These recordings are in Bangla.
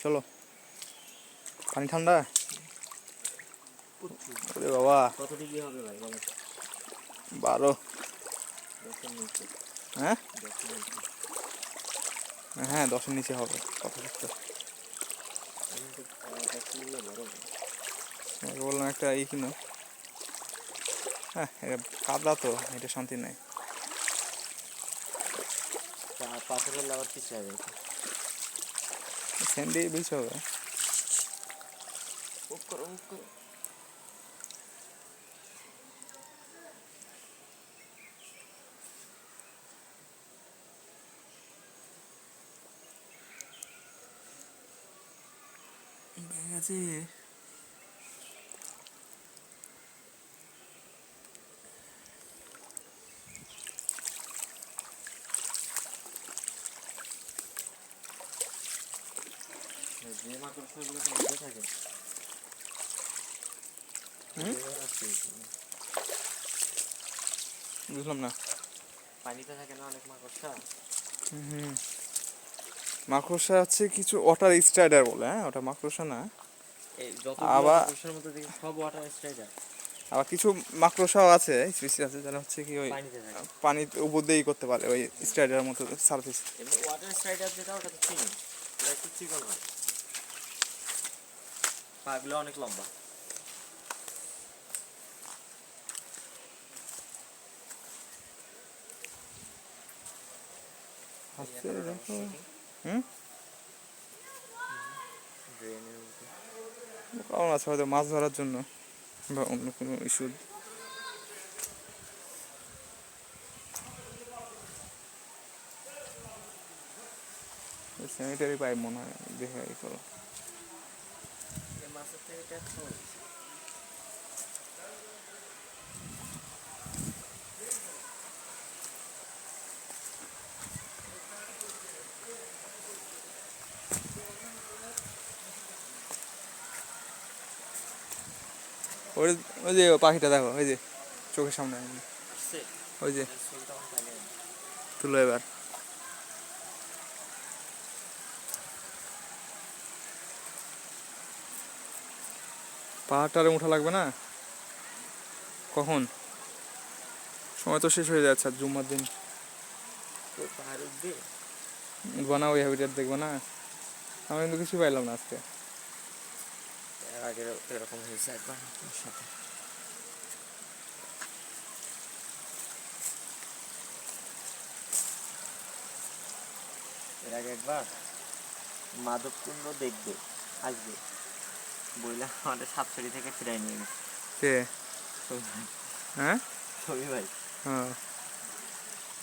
চলো। পানি ঠান্ডা? ওরে বাবা, কত ডিগ্রি হবে ভাই বলো? 12। হ্যাঁ হ্যাঁ, 10-এর নিচে হবে। কত বললাম একটা কিনা। হ্যাঁ, এটা কাদা তো, এটা শান্তি নাই। পাথরের লাভার কিছু হবে, স্যান্ডি বেশি হবে। আছে যে মাকড়সাগুলো তো উঠে থাকে। বুঝলাম না। পানিতে থাকে না অনেক মাকড়সা। মাকড়সা হচ্ছে কিছু ওয়াটার স্ট্রাইডার বলে। হ্যাঁ, ওটা মাকড়সা না। এই যতগুলো মাকড়সার মধ্যে দেখি সব ওয়াটার স্ট্রাইডার। আবার কিছু মাকড়সাও আছে, স্পিসিস আছে যারা হচ্ছে কি ওই পানিতে উপর দিয়েই করতে পারে, ওই স্ট্রাইডারের মতো সার্ফেস। এমনি ওয়াটার স্ট্রাইডার যেটা, ওটা তো চিনি, ওটা একটু চিকন হয়, পাগুলো অনেক লম্বা। কারণ আছে হয়তো মাছ ধরার জন্য বা অন্য কোনো ইস্যু। স্যানিটারি পাইপ মনে হয়, দেখে এই করো। মাছের থেকে ট্যাপ খাওয়া ওই ওই যে পাখিটা দেখো, ওই যে চোখের সামনে, ওই যে তুলো এবার। পাহাড়টারে উঠা লাগবে না? কখন? সময় তো শেষ হয়ে যাচ্ছে। আর জুম্মার দিন পাহাড় উঠবে, উঠবা না? ওই হ্যাবিটেট দেখবো না? আমি কিন্তু কিছু পাইলাম না আজকে। এর আগে এরকম হয়েছে একবার আমার সাথে। এর আগে একবার মাধবকুণ্ড দেখবে আসবে বইলা আমাদের সাতছড়ি থেকে ফিরাই নিয়ে গেছে। কে? হ্যাঁ, ছবি ভাই। হ্যাঁ,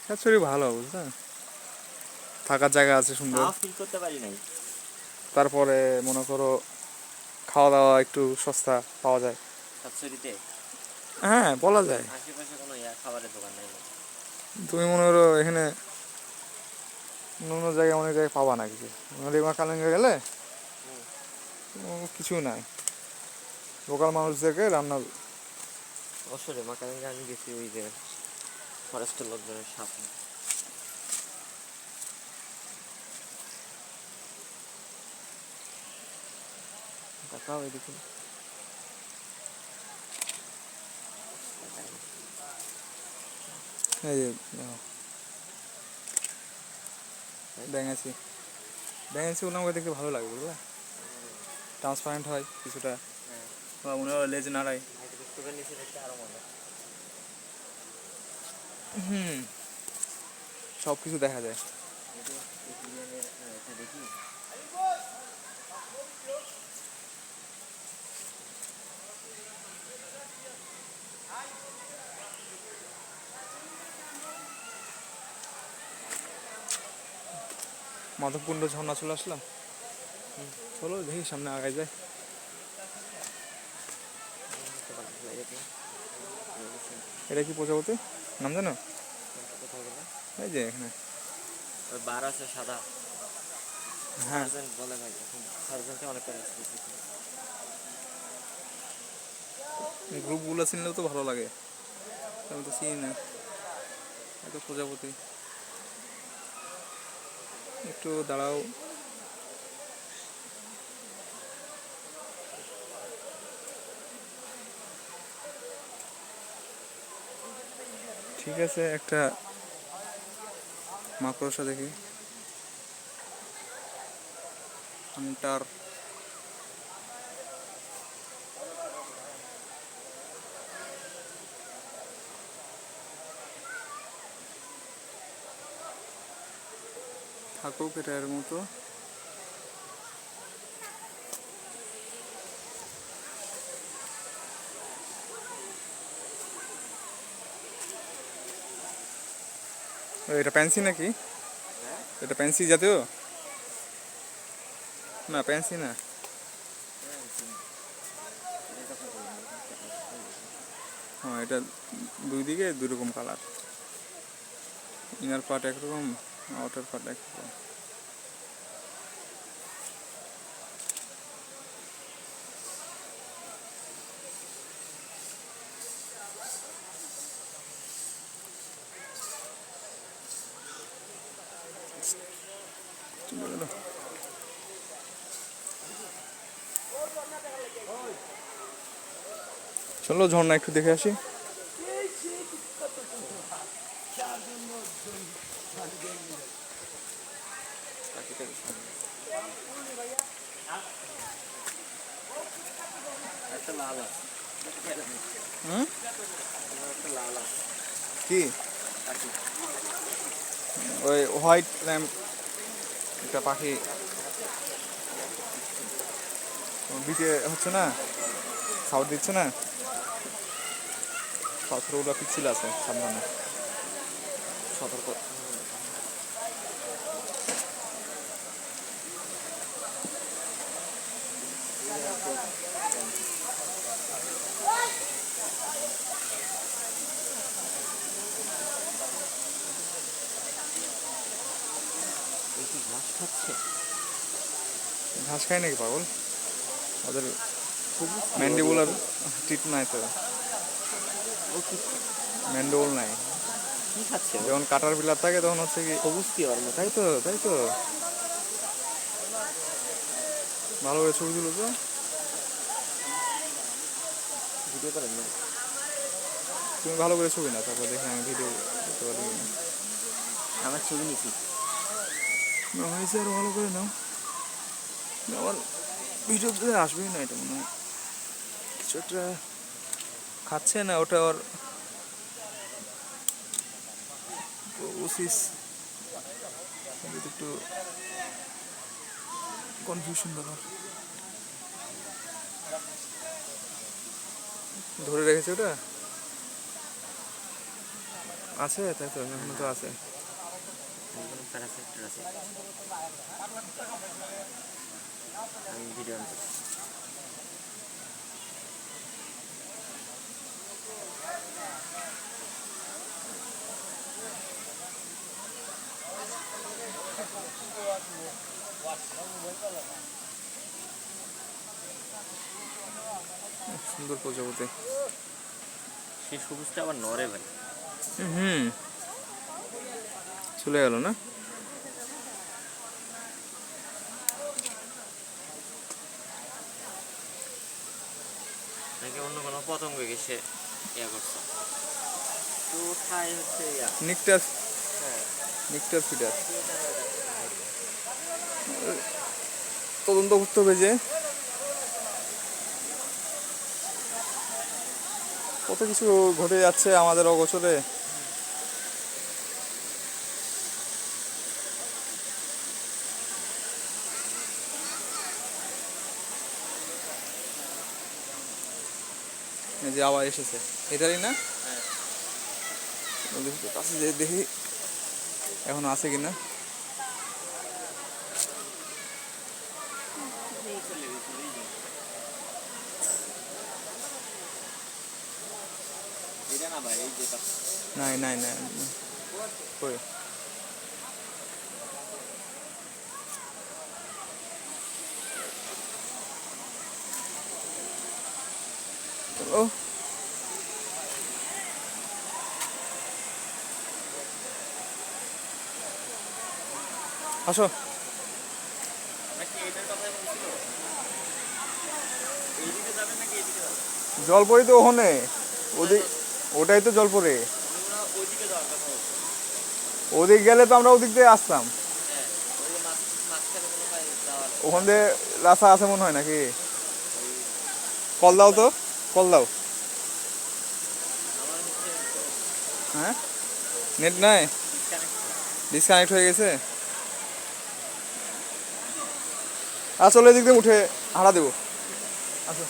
সাতছড়ি ভালো, বুঝলেন, থাকার জায়গা আছে সুন্দর। ফিল করতে পারি নাই। তারপরে মনে করো খাওয়া দাওয়া একটু সস্তা পাওয়া যায় সাতছড়িতে। হ্যাঁ, বলা যায়। আশেপাশে কোনো খাবারের দোকান নাই। তুমি মনে করো এখানে অন্য জায়গায় অনেক জায়গায় পাবা না কিছু। রিমা কালেঙ্গা গেলে কিছু নাই, লোকাল মানুষদেরকে রান্না। অবশ্যই মাকালেঙ্গা আমি গেছি ওই যে ফরেস্টের লোকজনের সাথে। দেখাও এদিকে। এই যে ব্যাঙাচি, ব্যাঙাচি ওগুলো আমাকে দেখতে ভালো লাগে, বুঝলা, ট্রান্সপারেন্ট হয় কিছুটা, বা মনে হয় লেজ নাড়ায়। সব কিছু দেখা যায়। মাধবকুণ্ড ঝর্ণা চলে আসলাম। চলো দেখি সামনে আগায় যায়। এটা কি প্রজাপতি নাম জানো? এই যে এখানে বার আছে সাদা। হ্যাঁ, বলে ভাই অনেক গ্রুপগুলো চিনলেও তো ভালো লাগে। আমি তো চিনি না এত প্রজাপতি। একটু দাঁড়াও। ঠিক আছে, একটা মাকড়সা দেখি। হান্টার। থাকুক এটা এর মতো। ও, এটা প্যান্সি নাকি? এটা প্যান্সি জাতীয়? না, প্যান্সি না। হ্যাঁ, এটা দুই দিকে দুই রকম কালার। ইনার পার্ট একরকম, আউটার পার্ট একরকম। চলে গেল। চলো ঝর্ণা একটু দেখে আসি। একটা লাল আছে। হুম, একটা লাল আছে। কি? পাখি। ওই হোয়াইট ল্যাম্প, একটা পাখি বিচে হচ্ছে না, সাউথ দিচ্ছে না, পাথরগুলো পিচ্ছিল আছে, সাবধানে, সতর্ক। এই কি ঘাস খাচ্ছে? ঘাস খায় নাকি পাগল? ওদের সবুজ কি ম্যান্ডিবুলার ওর? টিপ নাই তো, ও কি ম্যান্ডিবুল নাই। কি খাচ্ছে ও? যখন কাটার পিলার থাকে তখন হচ্ছে কি, সবুজ কি ওর মতো? তাই তো, তাই তো। ভালো করে ছবি তুলো তো। ভিডিও করেন না? তুমি ভালো করে ছবি না, তারপর দেখে আমি ভিডিও করতে পারি না। আমার ছবি নিছি। না হয়েছে, আরো ভালো করে নাও। আমার ভিডিওতে আসবেই না এটা মনে হয়। কিছু একটা খাচ্ছে না, ওটা ওর প্রসেস একটু কনফিউশন ব্যাপার। ধরে রেখেছে ওটা আছে, তাই তো এখনো তো আছে। প্যারাসাইটার আছে। আমি ভিডিও আনছি। সুন্দর প্রজাপতি। সেই সবুজটা আবার নড়ে ভাই। হুম, চলে গেল না? নাকি অন্য কোনো পতঙ্গ এসে ইয়া করছে। তো খাই হচ্ছে ইয়া। নিকটার, হ্যাঁ। নিকটার ফিডার। তদন্ত করতে হবে যে কত কিছু ঘটে যাচ্ছে আমাদের অগোচরে। এই যে আবার এসেছে, এটারই না? হ্যাঁ। দেখি তো কাছে যে দেখি এখন আছে কিনা। এটা না ভাই, এই যেটা নাই নাই নাই, কই? ও আসো। নাকি এটার কথাই বলছিল? এইদিকে যাবেন নাকি এইদিকে যাবেন? জলপরি তো ওখানে, ওদিক, ওটাই তো জলপরি। আমরা ওই ওদিক গেলে তো আমরা ওদিক দিয়ে আসতাম। ওখান দিয়ে রাস্তা আছে মনে হয় নাকি? কল দাও তো, কল দাও। হ্যাঁ, নেট নাই, ডিসকানেক্ট হয়ে গেছে। আসলে এদিক দিয়ে উঠে হারা দেবো। আচ্ছা,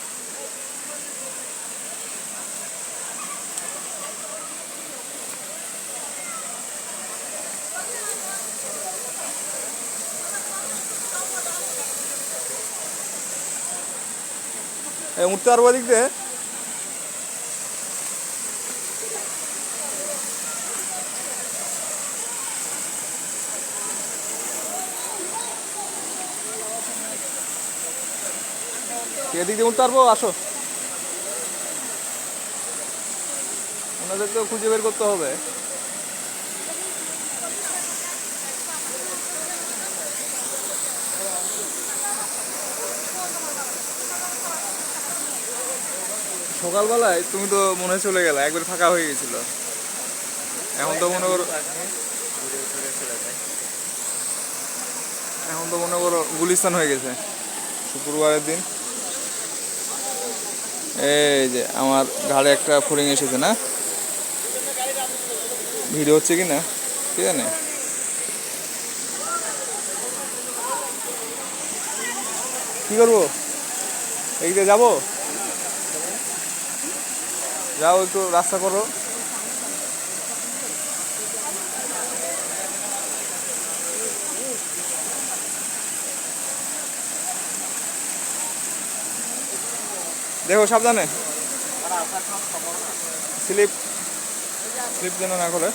উঠতে পারবো এদিক দিয়ে। এদিক দিয়ে উঠতে পারবো, আসো। ওনাদেরকেও খুঁজে বের করতে হবে। সকালবেলায় তুমি তো মনে হয় চলে গেলে, একবার ফাঁকা হয়ে গেছিল। এখন তো মনে করো, এখন তো মনে করো গুলিস্তান হয়ে গেছে। শুক্রবারের দিন এই যে আমার ঘাড়ে একটা ফড়িং এসেছে না, ভিডিও হচ্ছে কি না কি জানে। কি করবো, এইদিকে যাবো? যাও, একটু রাস্তা করো। দেখো সাবধানে, স্লিপ স্লিপ যেন না করে।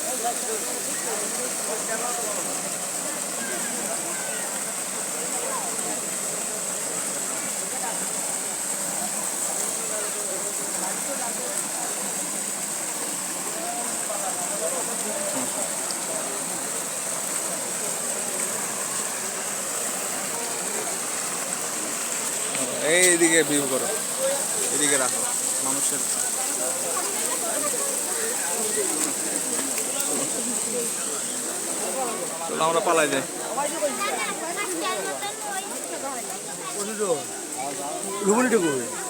এইদিকে ভিউ করো, এদিকে রাখো মানুষের। চলো আমরা পালাই যাই। রুবুলিটা কই?